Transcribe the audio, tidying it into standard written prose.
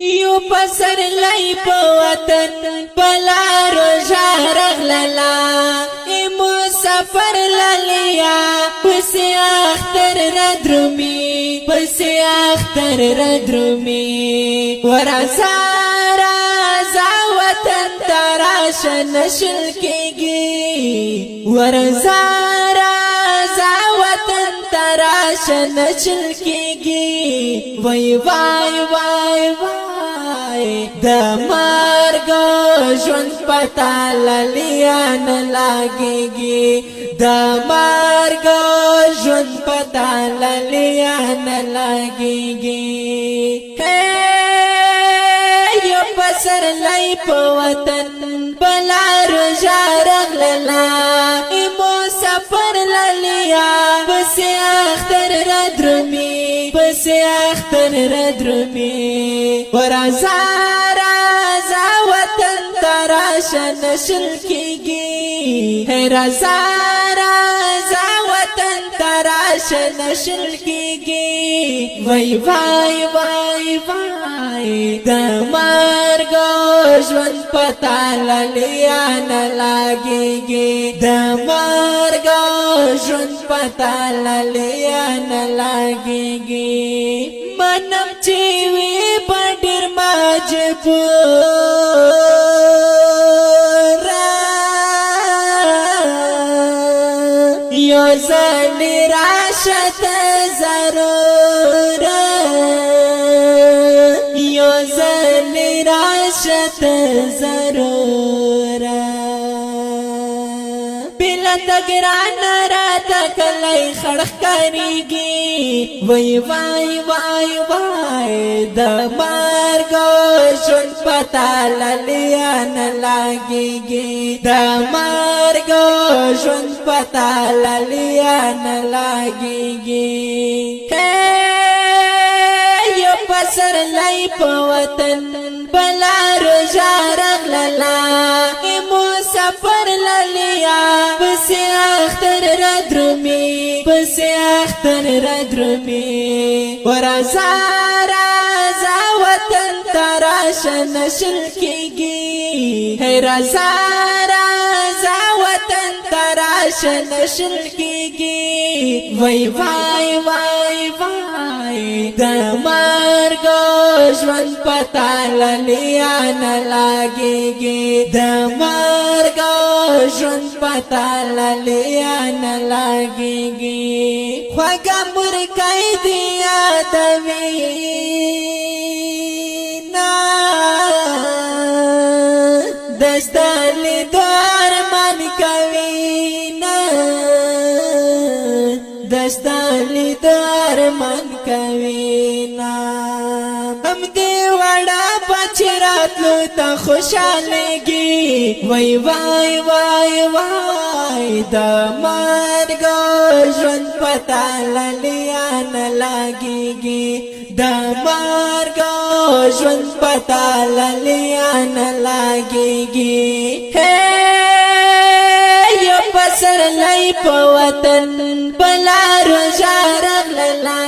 یو پسر لای په وطن بلارو ژارغ للا مسافر لالیا پس اختر ردرومی پس اختر ردرومی ورزا رازا وطن تراش نشل کیگی ورزا رازا وطن تراش نشل کیگی وای وای وای وای د مرګ ژوند پتا للیان لاګيږي د مرګ ژوند پتا للیان لاګيږي یو پسر لای په وطن بلار ژارغ للا مسافر للیا بس اختر ردرمی بس اختر ردرمی ورزا رازا وطن تراش نشل کیگی ہے رزا رازا وطن تراش نشل کیگی وای وای وای وای د مرګ ژوند پتا للیان لاګيږي د مرګ ژوند پتا للیان لاګيږي منم چې وی پډر مجبور یو ځل راشت ضرور یو ځل راشت ضرور بلا تګران را تکلای خړخ کریږي وای وای وای وای د مرګ ژوند پتا للیان لاګيږي د مرګ ژوند پتا للیان لاګيږي یو پسر لای په وطن بلار ژارغ للا مسافر للیا بس اختر ردرمی بس اختر ردرمی ورزا رازا وطن تراش نشل کیگی ہے رزا رازا وطن تراش نشل کیگی وای وای وای وای د مرګ ژوند پتا للیان لاګيږي د مرګ ژوند پتا للیان لاګيږي خوږه مرکای دی یادوي نا دستل دار من کوي نا دستل دار من کوي نا هم دی وړا پچراتلو ته خوشالېږي وای وای وای وای د مرګ ژوند پتا للیان لاګيږي د مرګ ژوند پتا للیان لاګيږي یو پسر لای په وطن بلار ژارغ للا